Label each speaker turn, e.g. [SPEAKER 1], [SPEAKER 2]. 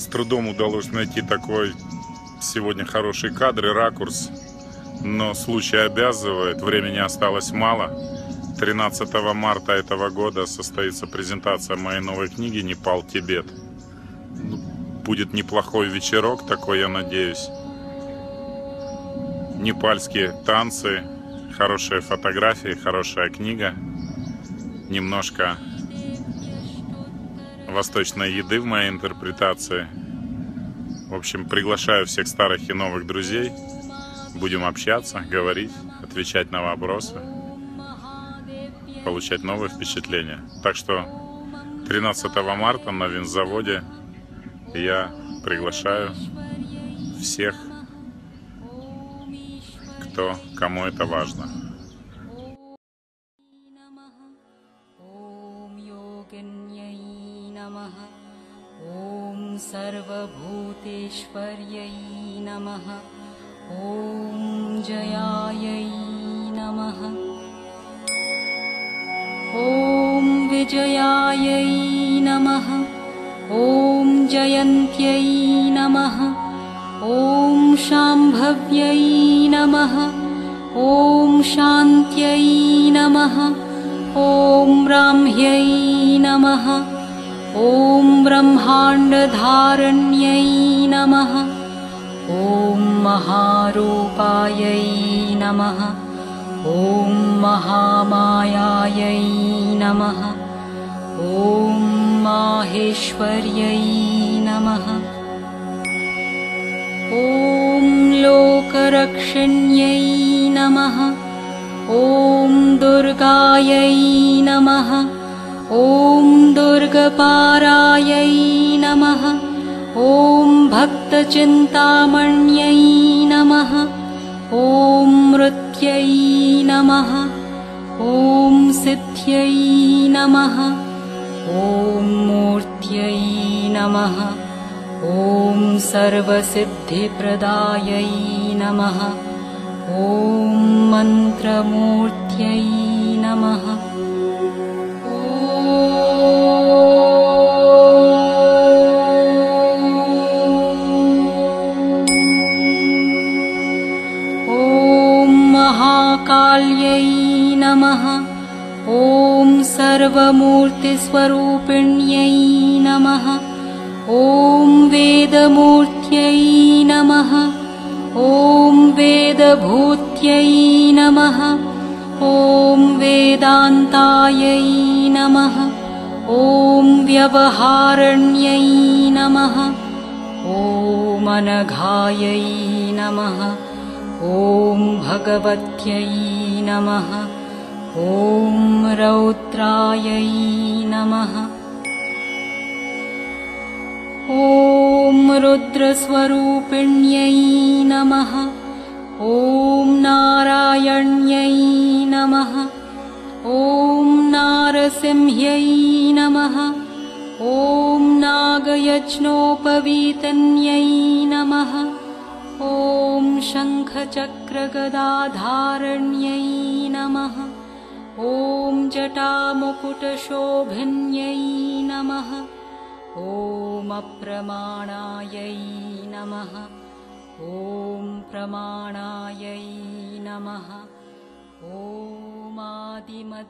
[SPEAKER 1] С трудом удалось найти такой сегодня хороший кадр и ракурс, но случай обязывает, времени осталось мало. 13 марта этого года состоится презентация моей новой книги «Непал, Тибет». Будет неплохой вечерок такой, я надеюсь. Непальские танцы, хорошие фотографии, хорошая книга, немножко восточной еды в моей интерпретации. В общем, приглашаю всех старых и новых друзей. Будем общаться, говорить, отвечать на вопросы, получать новые впечатления. Так что 13 марта на винзаводе я приглашаю всех, кому это важно.
[SPEAKER 2] ॐ सर्वभूतेश्वर्यै नमः ॐ जयायै नमः ॐ विजयायै नमः ॐ जयन्त्यै नमः ॐ शाम्भव्यै नमः ॐ शान्त्यै नमः ॐ ब्राह्म्यै नमः ॐ ब्रह्माण्डधारण्यै नमः ॐ महारूपायै नमः ॐ महामायायै नमः ॐ माहेश्वर्यै नमः ॐ लोकरक्षण्यै नमः ॐ दुर्गायै नमः ॐ दुर्गपारायै नमः ॐ भक्तचिन्तामण्यै नमः ॐ मृत्यै नमः ॐ सिद्ध्यै नमः ॐ मूर्त्यै नमः ॐ सर्वसिद्धिप्रदायै नमः ॐ मन्त्रमूर्त्यै नमः महाकाल्यै नमः ॐ सर्वमूर्तिस्वरूपिण्यै नमः ॐ वेदमूर्त्यै नमः ॐ वेदभूत्यै नमः ॐ वेदान्तायै नमः ॐ व्यवहारण्यै नमः ॐ अनघायै नमः ॐ भगवत्यै नमः ॐ रौद्रायै नमः ॐ रुद्रस्वरूपिण्यै नमः ॐ नारायण्यै नमः ॐ नारसिंह्यै नमः ॐ नागयज्ञोपवीतन्यै नमः ॐ शङ्खचक्रगदाधारण्यै नमः ॐ जटामुकुटशोभिन्यै नमः ॐ अप्रमाणायै नमः ॐ प्रमाणायै नमः ॐ आदिमध्यावसानाय